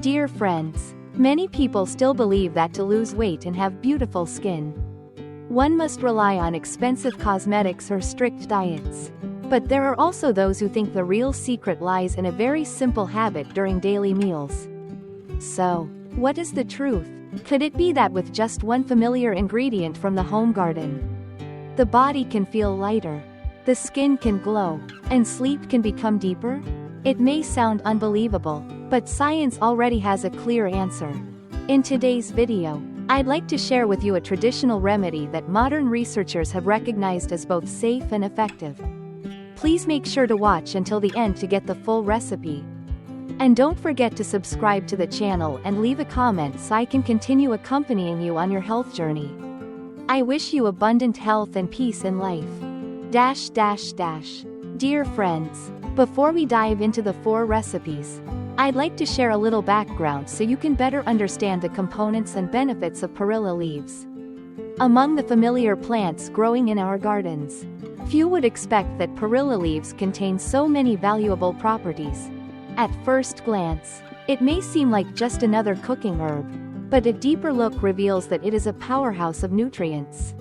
Dear friends, many people still believe that to lose weight and have beautiful skin, one must rely on expensive cosmetics or strict diets. But there are also those who think the real secret lies in a very simple habit during daily meals. So, what is the truth? Could it be that with just one familiar ingredient from the home garden, the body can feel lighter, the skin can glow, and sleep can become deeper? It may sound unbelievable, but science already has a clear answer. In today's video, I'd like to share with you a traditional remedy that modern researchers have recognized as both safe and effective. Please make sure to watch until the end to get the full recipe. And don't forget to subscribe to the channel and leave a comment so I can continue accompanying you on your health journey. I wish you abundant health and peace in life. Dear friends, before we dive into the 4 recipes, I'd like to share a little background so you can better understand the components and benefits of perilla leaves. Among the familiar plants growing in our gardens, few would expect that perilla leaves contain so many valuable properties. At first glance, it may seem like just another cooking herb, but a deeper look reveals that it is a powerhouse of nutrients.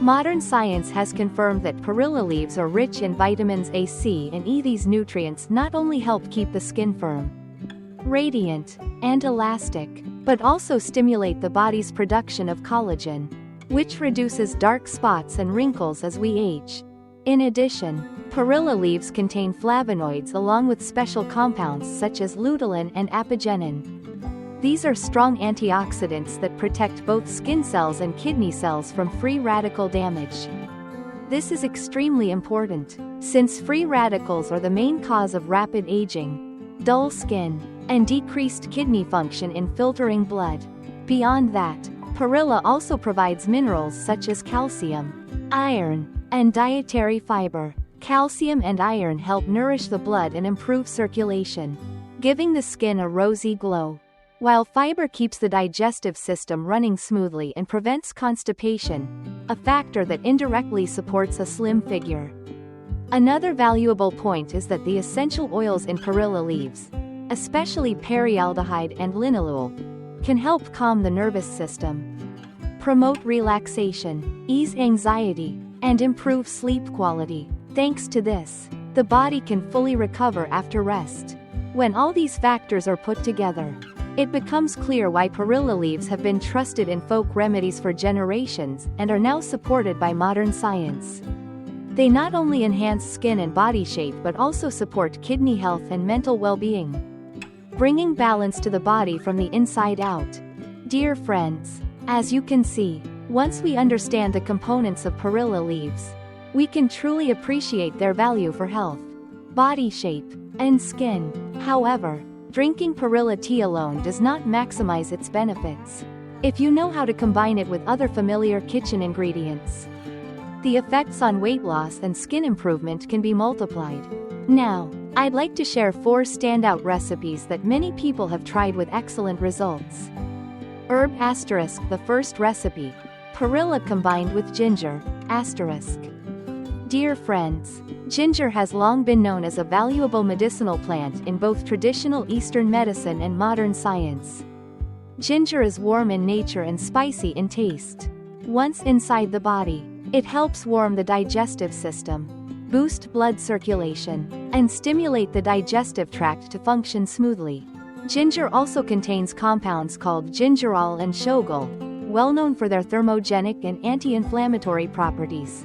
Modern science has confirmed that perilla leaves are rich in vitamins A, C, and E. These nutrients not only help keep the skin firm, radiant, and elastic, but also stimulate the body's production of collagen, which reduces dark spots and wrinkles as we age. In addition, perilla leaves contain flavonoids along with special compounds such as luteolin and apigenin. These are strong antioxidants that protect both skin cells and kidney cells from free radical damage. This is extremely important, since free radicals are the main cause of rapid aging, dull skin, and decreased kidney function in filtering blood. Beyond that, perilla also provides minerals such as calcium, iron, and dietary fiber. Calcium and iron help nourish the blood and improve circulation, giving the skin a rosy glow, while fiber keeps the digestive system running smoothly and prevents constipation, a factor that indirectly supports a slim figure. Another valuable point is that the essential oils in perilla leaves, especially perialdehyde and linalool, can help calm the nervous system, promote relaxation, ease anxiety, and improve sleep quality. Thanks to this, the body can fully recover after rest. When all these factors are put together, it becomes clear why perilla leaves have been trusted in folk remedies for generations and are now supported by modern science. They not only enhance skin and body shape but also support kidney health and mental well-being, bringing balance to the body from the inside out. Dear friends, as you can see, once we understand the components of perilla leaves, we can truly appreciate their value for health, body shape, and skin. However, drinking perilla tea alone does not maximize its benefits. If you know how to combine it with other familiar kitchen ingredients, the effects on weight loss and skin improvement can be multiplied. Now, I'd like to share 4 standout recipes that many people have tried with excellent results. Herb asterisk. The first recipe, perilla combined with ginger asterisk. Dear friends, ginger has long been known as a valuable medicinal plant in both traditional Eastern medicine and modern science. Ginger is warm in nature and spicy in taste. Once inside the body, it helps warm the digestive system, boost blood circulation, and stimulate the digestive tract to function smoothly. Ginger also contains compounds called gingerol and shogal, well known for their thermogenic and anti-inflammatory properties.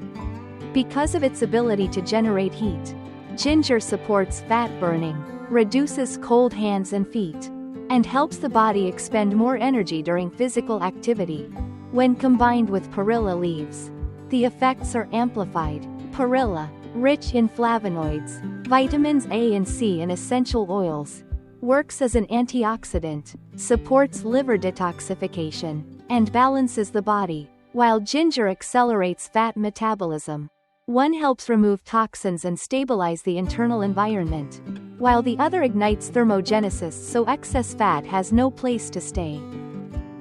Because of its ability to generate heat, ginger supports fat burning, reduces cold hands and feet, and helps the body expend more energy during physical activity. When combined with perilla leaves, the effects are amplified. Perilla, rich in flavonoids, vitamins A and C and essential oils, works as an antioxidant, supports liver detoxification, and balances the body, while ginger accelerates fat metabolism. One helps remove toxins and stabilize the internal environment, while the other ignites thermogenesis so excess fat has no place to stay.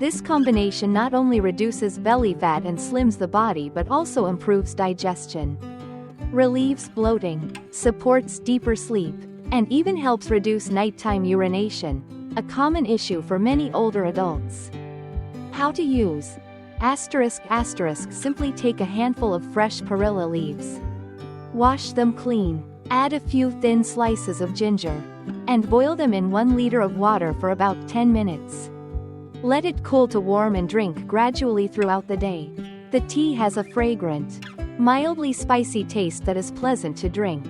This combination not only reduces belly fat and slims the body but also improves digestion, relieves bloating, supports deeper sleep, and even helps reduce nighttime urination. a common issue for many older adults. How to use. Simply take a handful of fresh perilla leaves. Wash them clean. Add a few thin slices of ginger. And boil them in 1 liter of water for about 10 minutes. Let it cool to warm and drink gradually throughout the day. The tea has a fragrant, mildly spicy taste that is pleasant to drink.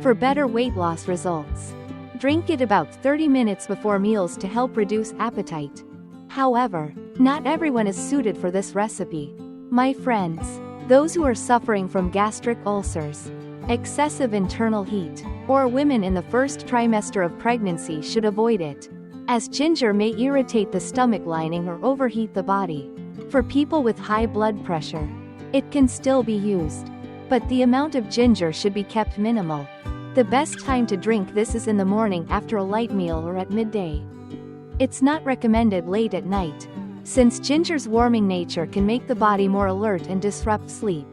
For better weight loss results, drink it about 30 minutes before meals to help reduce appetite. However, not everyone is suited for this recipe. My friends, those who are suffering from gastric ulcers, excessive internal heat, or women in the first trimester of pregnancy should avoid it, as ginger may irritate the stomach lining or overheat the body. For people with high blood pressure, it can still be used, but the amount of ginger should be kept minimal. The best time to drink this is in the morning after a light meal or at midday. It's not recommended late at night, since ginger's warming nature can make the body more alert and disrupt sleep.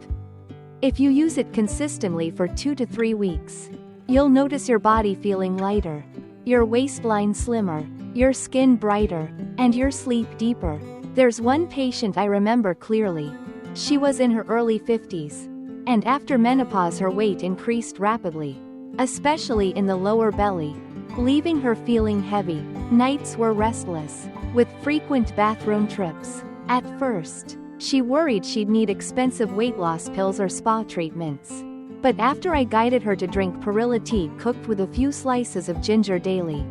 If you use it consistently for 2 to 3 weeks, you'll notice your body feeling lighter, your waistline slimmer, your skin brighter, and your sleep deeper. There's one patient I remember clearly. She was in her early 50s, and after menopause her weight increased rapidly, especially in the lower belly, leaving her feeling heavy. Nights were restless, with frequent bathroom trips. At first, she worried she'd need expensive weight loss pills or spa treatments. But after I guided her to drink perilla tea cooked with a few slices of ginger daily,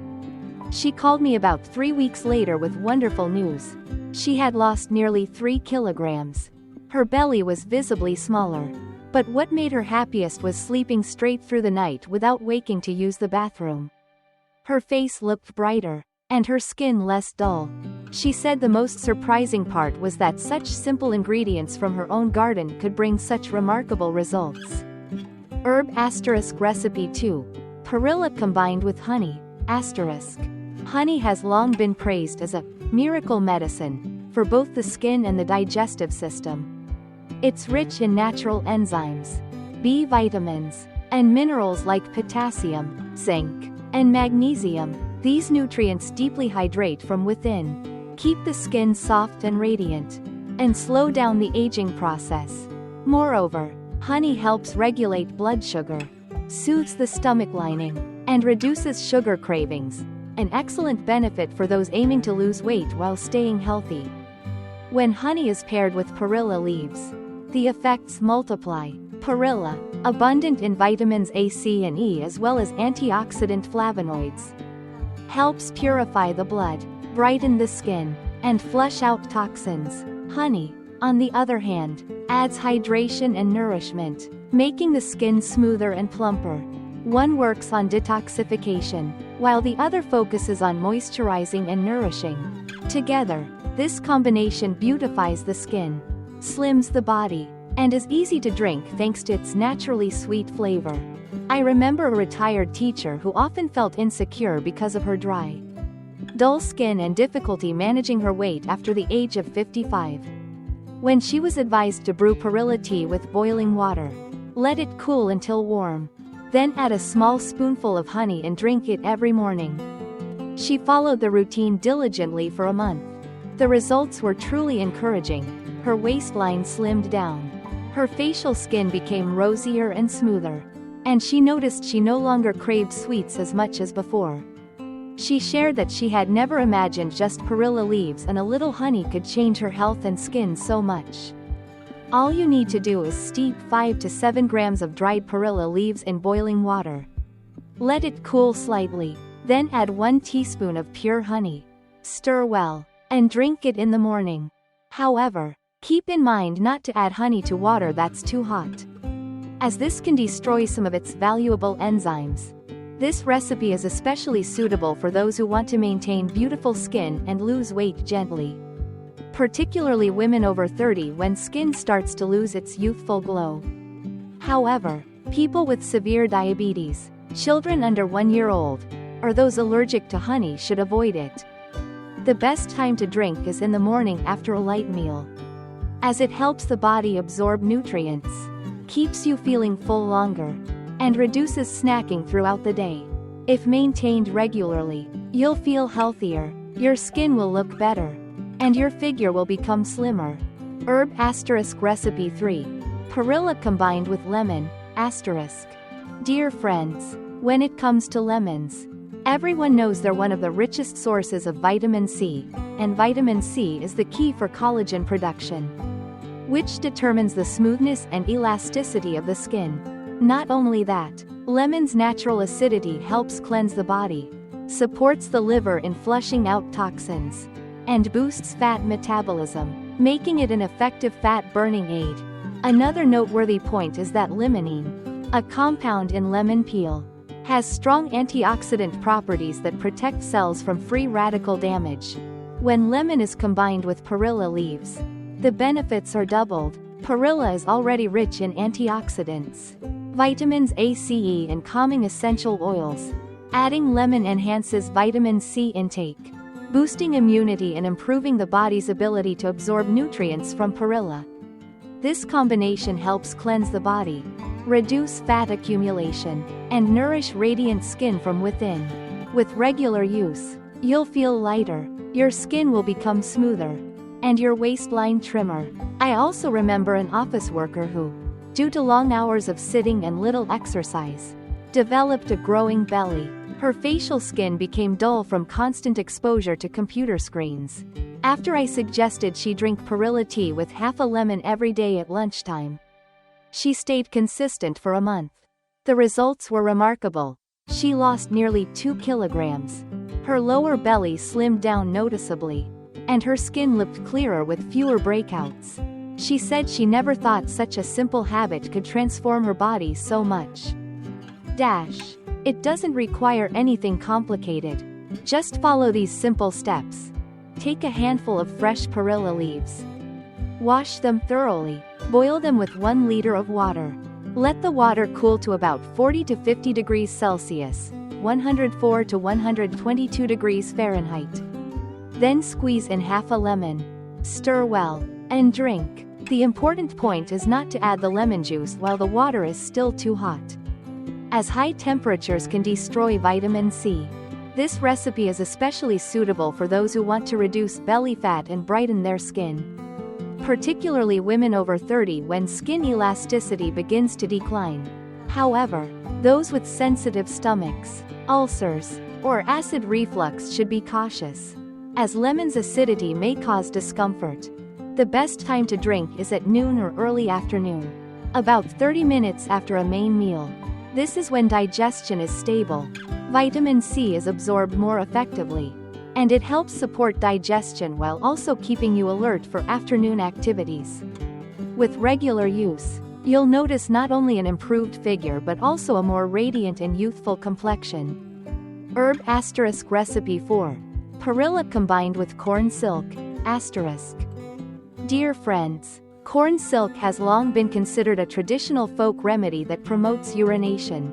she called me about 3 weeks later with wonderful news. She had lost nearly 3 kilograms. Her belly was visibly smaller. But what made her happiest was sleeping straight through the night without waking to use the bathroom. Her face looked brighter, and her skin less dull. She said the most surprising part was that such simple ingredients from her own garden could bring such remarkable results. Herb * Recipe 2. Perilla combined with honey. * Honey has long been praised as a miracle medicine for both the skin and the digestive system. It's rich in natural enzymes, B vitamins, and minerals like potassium, zinc, and magnesium. These nutrients deeply hydrate from within, keep the skin soft and radiant, and slow down the aging process. Moreover, honey helps regulate blood sugar, soothes the stomach lining, and reduces sugar cravings, an excellent benefit for those aiming to lose weight while staying healthy. When honey is paired with perilla leaves, the effects multiply. Perilla, abundant in vitamins A, C, and E as well as antioxidant flavonoids, helps purify the blood, brighten the skin, and flush out toxins. Honey, on the other hand, adds hydration and nourishment, making the skin smoother and plumper. One works on detoxification, while the other focuses on moisturizing and nourishing. Together, this combination beautifies the skin, slims the body, and is easy to drink thanks to its naturally sweet flavor. I remember a retired teacher who often felt insecure because of her dry, dull skin and difficulty managing her weight after the age of 55. When she was advised to brew perilla tea with boiling water, let it cool until warm, then add a small spoonful of honey and drink it every morning. She followed the routine diligently for a month. The results were truly encouraging. Her waistline slimmed down. Her facial skin became rosier and smoother. And she noticed she no longer craved sweets as much as before. She shared that she had never imagined just perilla leaves and a little honey could change her health and skin so much. All you need to do is steep 5 to 7 grams of dried perilla leaves in boiling water. Let it cool slightly, then add 1 teaspoon of pure honey. Stir well, and drink it in the morning. However, keep in mind not to add honey to water that's too hot, as this can destroy some of its valuable enzymes. This recipe is especially suitable for those who want to maintain beautiful skin and lose weight gently, particularly women over 30 when skin starts to lose its youthful glow. However, people with severe diabetes, children under 1 year old, or those allergic to honey should avoid it. The best time to drink is in the morning after a light meal, as it helps the body absorb nutrients, keeps you feeling full longer, and reduces snacking throughout the day. If maintained regularly, you'll feel healthier, your skin will look better, and your figure will become slimmer. Herb * Recipe 3. Perilla combined with lemon *. Dear friends, when it comes to lemons, everyone knows they're one of the richest sources of vitamin C, and vitamin C is the key for collagen production, which determines the smoothness and elasticity of the skin. Not only that, lemon's natural acidity helps cleanse the body, supports the liver in flushing out toxins, and boosts fat metabolism, making it an effective fat-burning aid. Another noteworthy point is that limonene, a compound in lemon peel, has strong antioxidant properties that protect cells from free radical damage. When lemon is combined with perilla leaves, the benefits are doubled. Perilla is already rich in antioxidants, vitamins A, C, E, and calming essential oils. Adding lemon enhances vitamin C intake, boosting immunity and improving the body's ability to absorb nutrients from perilla. This combination helps cleanse the body, reduce fat accumulation, and nourish radiant skin from within. With regular use, you'll feel lighter, your skin will become smoother, and your waistline trimmer. I also remember an office worker who, due to long hours of sitting and little exercise, developed a growing belly. Her facial skin became dull from constant exposure to computer screens. After I suggested she drink perilla tea with half a lemon every day at lunchtime, she stayed consistent for a month. The results were remarkable. She lost nearly 2 kilograms. Her lower belly slimmed down noticeably, and her skin looked clearer with fewer breakouts. She said she never thought such a simple habit could transform her body so much. It doesn't require anything complicated. Just follow these simple steps. Take a handful of fresh perilla leaves. Wash them thoroughly. Boil them with 1 liter of water. Let the water cool to about 40 to 50 degrees Celsius, 104 to 122 degrees Fahrenheit. Then squeeze in half a lemon. Stir well, and drink. The important point is not to add the lemon juice while the water is still too hot, as high temperatures can destroy vitamin C. This recipe is especially suitable for those who want to reduce belly fat and brighten their skin, particularly women over 30 when skin elasticity begins to decline. However, those with sensitive stomachs, ulcers, or acid reflux should be cautious, as lemon's acidity may cause discomfort. The best time to drink is at noon or early afternoon, about 30 minutes after a main meal. This is when digestion is stable, vitamin C is absorbed more effectively, and it helps support digestion while also keeping you alert for afternoon activities. With regular use, you'll notice not only an improved figure but also a more radiant and youthful complexion. Herb * Recipe 4. Perilla combined with corn silk *. Dear friends, corn silk has long been considered a traditional folk remedy that promotes urination,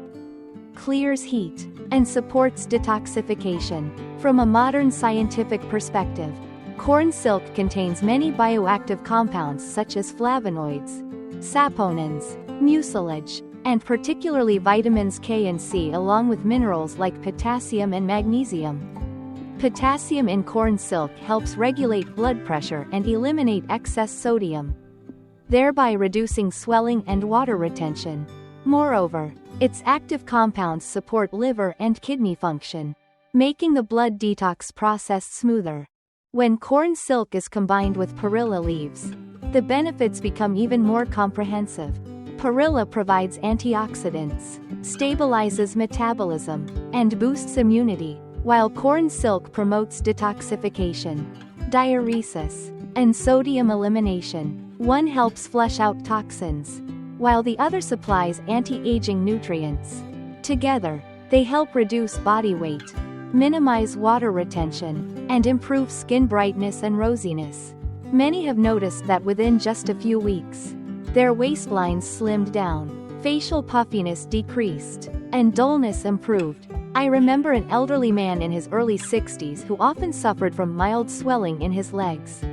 clears heat, and supports detoxification. From a modern scientific perspective, corn silk contains many bioactive compounds such as flavonoids, saponins, mucilage, and particularly vitamins K and C, along with minerals like potassium and magnesium. Potassium in corn silk helps regulate blood pressure and eliminate excess sodium, thereby reducing swelling and water retention. Moreover, its active compounds support liver and kidney function, making the blood detox process smoother. When corn silk is combined with perilla leaves, the benefits become even more comprehensive. Perilla provides antioxidants, stabilizes metabolism, and boosts immunity, while corn silk promotes detoxification, diuresis, and sodium elimination. One helps flush out toxins, while the other supplies anti-aging nutrients. Together, they help reduce body weight, minimize water retention, and improve skin brightness and rosiness. Many have noticed that within just a few weeks, their waistlines slimmed down, facial puffiness decreased, and dullness improved. I remember an elderly man in his early 60s who often suffered from mild swelling in his legs,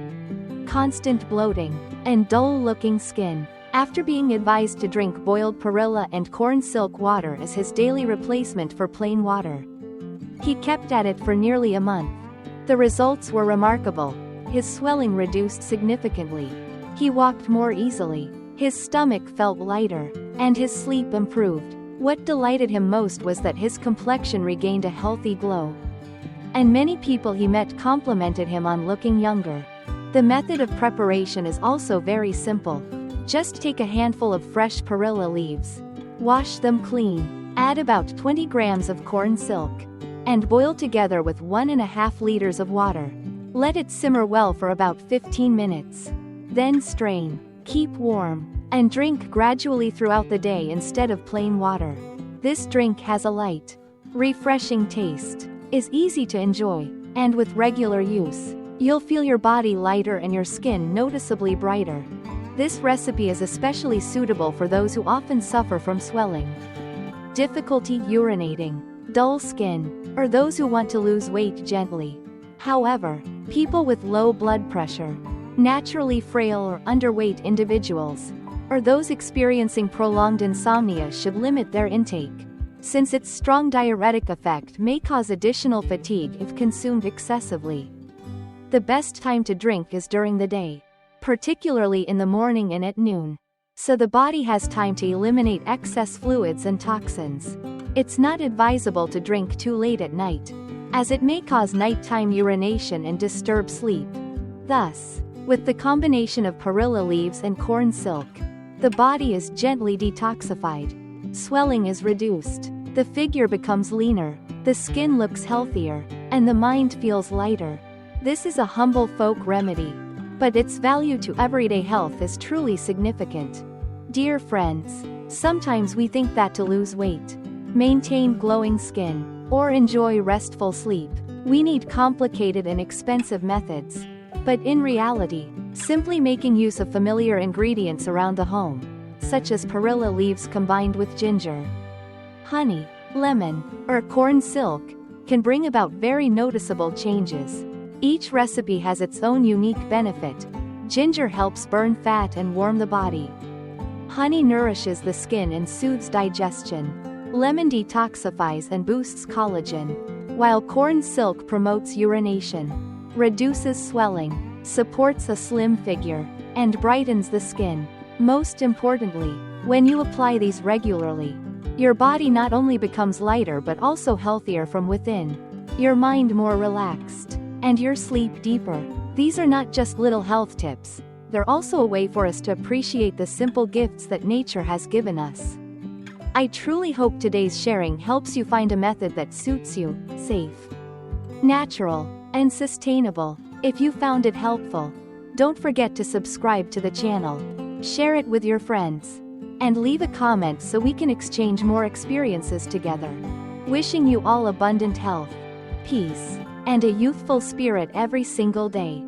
constant bloating, and dull-looking skin. After being advised to drink boiled Perilla and Corn Silk water as his daily replacement for plain water, he kept at it for nearly a month. The results were remarkable. His swelling reduced significantly. He walked more easily. His stomach felt lighter, and his sleep improved. What delighted him most was that his complexion regained a healthy glow. And many people he met complimented him on looking younger. The method of preparation is also very simple. Just take a handful of fresh Perilla leaves, wash them clean, add about 20 grams of corn silk, and boil together with 1.5 liters of water. Let it simmer well for about 15 minutes. Then strain, keep warm, and drink gradually throughout the day instead of plain water. This drink has a light, refreshing taste, is easy to enjoy, and with regular use, you'll feel your body lighter and your skin noticeably brighter. This recipe is especially suitable for those who often suffer from swelling, difficulty urinating, dull skin, or those who want to lose weight gently. However, people with low blood pressure, naturally frail or underweight individuals, or those experiencing prolonged insomnia should limit their intake, since its strong diuretic effect may cause additional fatigue if consumed excessively. The best time to drink is during the day, particularly in the morning and at noon, so the body has time to eliminate excess fluids and toxins. It's not advisable to drink too late at night, as it may cause nighttime urination and disturb sleep. Thus, with the combination of Perilla leaves and corn silk, the body is gently detoxified. Swelling is reduced, the figure becomes leaner, the skin looks healthier, and the mind feels lighter. This is a humble folk remedy, but its value to everyday health is truly significant. Dear friends, sometimes we think that to lose weight, maintain glowing skin, or enjoy restful sleep, we need complicated and expensive methods. But in reality, simply making use of familiar ingredients around the home, such as Perilla leaves combined with ginger, honey, lemon, or corn silk, can bring about very noticeable changes. Each recipe has its own unique benefit. Ginger helps burn fat and warm the body. Honey nourishes the skin and soothes digestion. Lemon detoxifies and boosts collagen, while corn silk promotes urination, reduces swelling, supports a slim figure, and brightens the skin. Most importantly, when you apply these regularly, your body not only becomes lighter but also healthier from within, your mind more relaxed, and your sleep deeper. These are not just little health tips, they're also a way for us to appreciate the simple gifts that nature has given us. I truly hope today's sharing helps you find a method that suits you, safe, natural, and sustainable. If you found it helpful, don't forget to subscribe to the channel, share it with your friends, and leave a comment so we can exchange more experiences together. Wishing you all abundant health, peace, and a youthful spirit every single day.